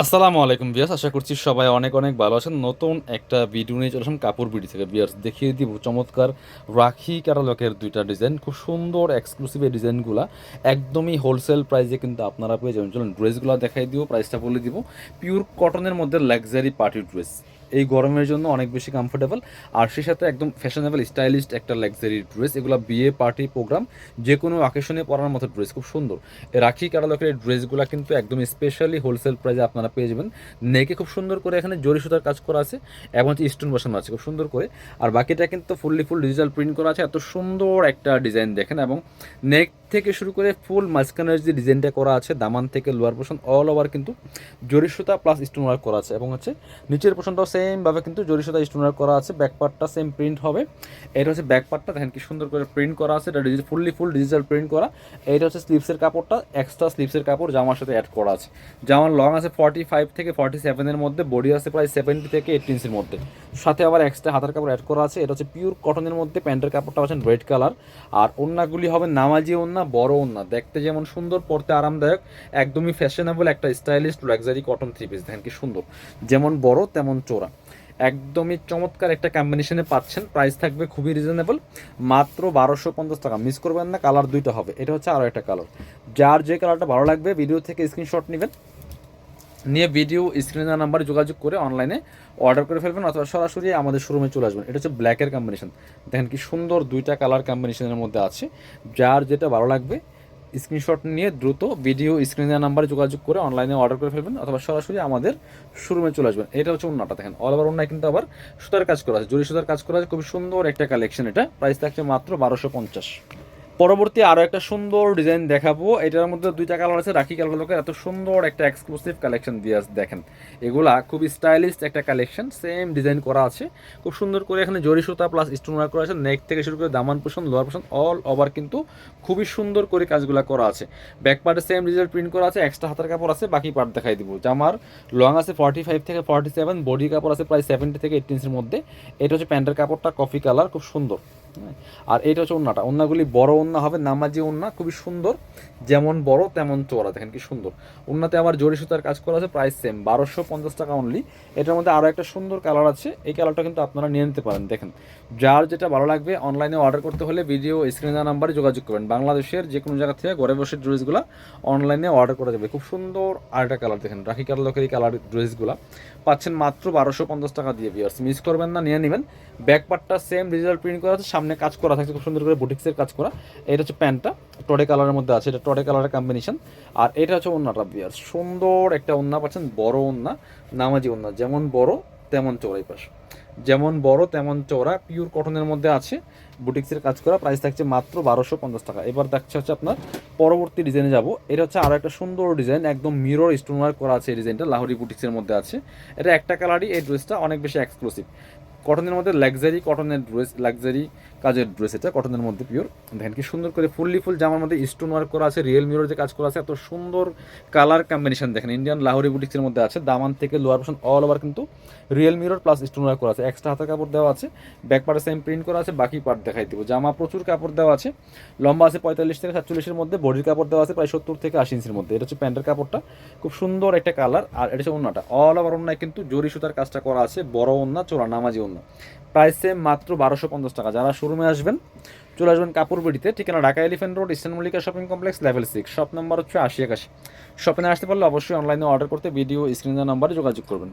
আসসালামু আলাইকুম বিয়াস, আশা করছি সবাই অনেক অনেক ভালো আছেন। নতুন একটা ভিডিও নিয়ে চলে আসলাম কাপড় বিডি থেকে। বিয়াস দেখিয়ে দিব চমৎকার রাখি ক্যাটালগের দুইটা ডিজাইন, খুব সুন্দর এক্সক্লুসিভ এই ডিজাইনগুলো একদমই হোলসেল প্রাইসে কিন্তু আপনারা পেয়ে যাবেন। চলুন ড্রেসগুলো দেখাই দিব, প্রাইসটা বলে দিব। পিওর কটনের মধ্যে লাক্সারি পার্টি ড্রেস, এই গরমের জন্য অনেক বেশি কমফোর্টেবল, আর সেই সাথে একদম ফ্যাশনেবল স্টাইলিস্ট একটা লাক্সারি ড্রেস। এগুলো বিয়ে পার্টি প্রোগ্রাম যে কোনো অকেশনে পরার মতো ড্রেস, খুব সুন্দর। এই রাখি ক্যাটালগের এই ড্রেসগুলো কিন্তু একদম স্পেশালি হোলসেল প্রাইসে আপনারা পেয়ে যাবেন। নেকে খুব সুন্দর করে এখানে জরি সুতার কাজ করা আছে এবং হচ্ছে স্টোন বসানো আছে খুব সুন্দর করে। আর বাকিটা কিন্তু ফুল ডিজিটাল প্রিন্ট করা আছে। এত সুন্দর একটা ডিজাইন দেখেন, এবং নেক থেকে শুরু করে ফুল মাঝখানের যে ডিজাইনটা করা আছে, দামান থেকে লোয়ার পোর্শন অল ওভার কিন্তু জরি সুতা প্লাস স্টোন ওয়ার্ক করা আছে, এবং হচ্ছে নিচের পোর্শনটাও সেমভাবে কিন্তু জরি সুতা স্টোন ওয়ার্ক করা আছে। ব্যাক পার্টটা সেম প্রিন্ট হবে। এটা হচ্ছে ব্যাক পার্টটা, দেখেন কি সুন্দর করে প্রিন্ট করা আছে। এটা ফুল ডিজিটাল প্রিন্ট করা। এইটা হচ্ছে স্লিভসের কাপড়টা, এক্সট্রা স্লিভসের কাপড় জামার সাথে অ্যাড করা আছে। জামার লং আছে 45 থেকে 47-এর মধ্যে, বডি আছে প্রায় 70 থেকে 80 ইঞ্চির মধ্যে, সাথে আবার এক্সট্রা হাতার কাপড় অ্যাড করা আছে। এটা হচ্ছে পিওর কটনের মধ্যে, প্যান্টের কাপড়টা পাচ্ছেন রেড কালার। আর ওন্নাগুলি হবে নামাজি ওন্না, বড় ওন্না, দেখতে যেমন সুন্দর পরতে আরামদায়ক, একদমই ফ্যাশনেবল একটা stylish luxury cotton three piece. দেখেন কি সুন্দর, যেমন বড় তেমন চোরা, একদমই চমৎকার একটা কম্বিনেশনে পাচ্ছেন। প্রাইস থাকবে খুবই রিজনেবল, মাত্র 1250 টাকা। মিস করবেন না, কালার দুইটা হবে। এটা হচ্ছে আরও একটা কালার, যার যে কালারটা ভালো লাগবে ভিডিও থেকে স্ক্রিনশট নেবেন, নিয়ে ভিডিও স্ক্রিনে নাম্বারে যোগাযোগ করে অনলাইনে অর্ডার করে ফেলবেন, অথবা সরাসরি আমাদের শোরুমে চলে আসবেন। এটা হচ্ছে ব্ল্যাকের কম্বিনেশন, দেখেন কি সুন্দর দুইটা কালার কম্বিনেশনের মধ্যে আছে। যার যেটা ভালো লাগবে স্ক্রিনশট নিয়ে দ্রুত ভিডিও স্ক্রিনে নাম্বারে যোগাযোগ করে অনলাইনে অর্ডার করে ফেলবেন, অথবা সরাসরি আমাদের শোরুমে চলে আসবেন। এটা হচ্ছে ওন্নাটা, দেখেন অল ওভার ওন্নায় কিন্তু আবার সুতার কাজ করা আছে, জরি সুতার কাজ করা আছে, খুব সুন্দর একটা কালেকশন। এটা প্রাইস থাকছে মাত্র 1250। পরবর্তী আরও একটা সুন্দর ডিজাইন দেখাবো। এটার মধ্যে দুইটা কালার আছে, রাখি ক্যাটালগের এত সুন্দর একটা এক্সক্লুসিভ কালেকশন দিয়ে দেখেন। এগুলা খুব স্টাইলিশ একটা কালেকশন, সেম ডিজাইন করা আছে খুব সুন্দর করে। এখানে জরি সুতা প্লাস স্টোন ওয়ার্ক করা আছে, নেক থেকে শুরু করে দামান portion lower portion all over কিন্তু খুবই সুন্দর করে কাজগুলো করা আছে। ব্যাক পার্টে সেম ডিজাইন প্রিন্ট করা আছে, এক্সট্রা হাতের কাপড় আছে। বাকি পার্ট দেখাই দিব। জামার লং আছে 45 থেকে 47, বডি কাপড় আছে প্রায় 70 থেকে 80 ইঞ্চির মধ্যে। এটা হচ্ছে প্যান্টের কাপড়টা কফি কালার, খুব সুন্দর। আর এইটা হচ্ছে ওন্নাটা, ওন্নাগুলি বড় ওন্না হবে, নামাজি ওন্না, খুবই সুন্দর, যেমন বড় তেমন চওড়া, দেখেন কি সুন্দর। ওন্নাতে আবার জরি সুতার কাজ করা আছে, প্রাইস সেম 1250 টাকা অনলি। এটার মধ্যে আরও একটা সুন্দর কালার আছে, এই কালারটা কিন্তু আপনারা নিয়ে নিতে পারেন। দেখেন যার যেটা ভালো লাগবে অনলাইনে অর্ডার করতে হলে ভিডিও স্ক্রিনে নাম্বারে যোগাযোগ করবেন। বাংলাদেশের যে কোনো জায়গা থেকে ঘরে বসে ড্রেসগুলো অনলাইনে অর্ডার করা যাবে। খুব সুন্দর আরেকটা কালার দেখেন, রাখি ক্যাটালগের এই কালার ড্রেসগুলো পাচ্ছেন মাত্র 1250 টাকা দিয়ে। ভিউয়ার্স মিস করবেন না, নিয়ে নেবেন। ব্যাক পার্টটা সেম ডিজিটাল প্রিন্ট করা আছে, সামনে কাজ করা থাকছে খুব সুন্দর করে বুটিক্সের কাজ করা। এটা হচ্ছে প্যান্টটা টডে কালারের মধ্যে আছে, এটা টডে কালারের কম্বিনেশন। আর এটা হচ্ছে ওন্নাটা। ভিউয়ার্স সুন্দর একটা ওন্না পাচ্ছেন, বড় ওন্না, নামাজি ওন্না, যেমন বড় তেমন চওড়াই পাশ, যেমন বড় তেমন চওড়া, পিওর কটনের মধ্যে আছে, বুটিক্সের কাজ করা। প্রাইস থাকছে মাত্র 1250 টাকা। এবার দেখছে হচ্ছে আপনার পরবর্তী ডিজাইনে যাব। এটা হচ্ছে আরও একটা সুন্দর ডিজাইন, একদম মিরর স্টোন ওয়ার্ক করা আছে। এই ডিজাইনটা লাহোরি বুটিক্সের মধ্যে আছে। এটা একটা কালারই, এই ড্রেসটা অনেক বেশি এক্সক্লুসিভ কটনের মধ্যে, লাক্সারি কটনের ড্রেস, লাক্সারি কাজের ড্রেস, এটা কটনের মধ্যে পিওর। দেখেন কি সুন্দর করে ফুল জামার মধ্যে স্টোন ওয়ার্ক করা আছে, রিয়েল মিরর যে কাজ করা আছে, এত সুন্দর কালার কম্বিনেশন। দেখেন ইন্ডিয়ান লাহোরি বুটিক্সের মধ্যে আছে, দামান থেকে লোয়ার পোর্শন অল ওভার কিন্তু real mirror plus stone work করা আছে। এক্সট্রা হাতের কাপড় দেওয়া আছে, ব্যাক পার্টে সেম প্রিন্ট করা আছে। বাকি পার্ট দেখাই দিব। জামা প্রচুর কাপড় দেওয়া আছে, লম্বা আছে 45 থেকে 47-এর মধ্যে, বডির কাপড় দেওয়া আছে প্রায় 70 থেকে 80 ইঞ্চির মধ্যে। এটা হচ্ছে প্যান্টের কাপড়টা, খুব সুন্দর একটা কালার। আর এটা হচ্ছে ওন্নাটা, অল ওভার ওন্নায় কিন্তু জরি সুতার কাজটা করা আছে, বড় ওন্না, চোরা নামাজি ওন্না। প্রাইস সেম মাত্র 1250 টাকা। যারা শোরুমে আসবেন চলে আসবেন কাপড় বিডিতে, ঠিকানা Dhaka elephant road, eastern Mallika shopping complex, level 6, shop number হচ্ছে 8081। শপে আসতে পারলে অবশ্যই অনলাইনে অর্ডার করতে ভিডিও স্ক্রিনের নাম্বারে যোগাযোগ করবেন।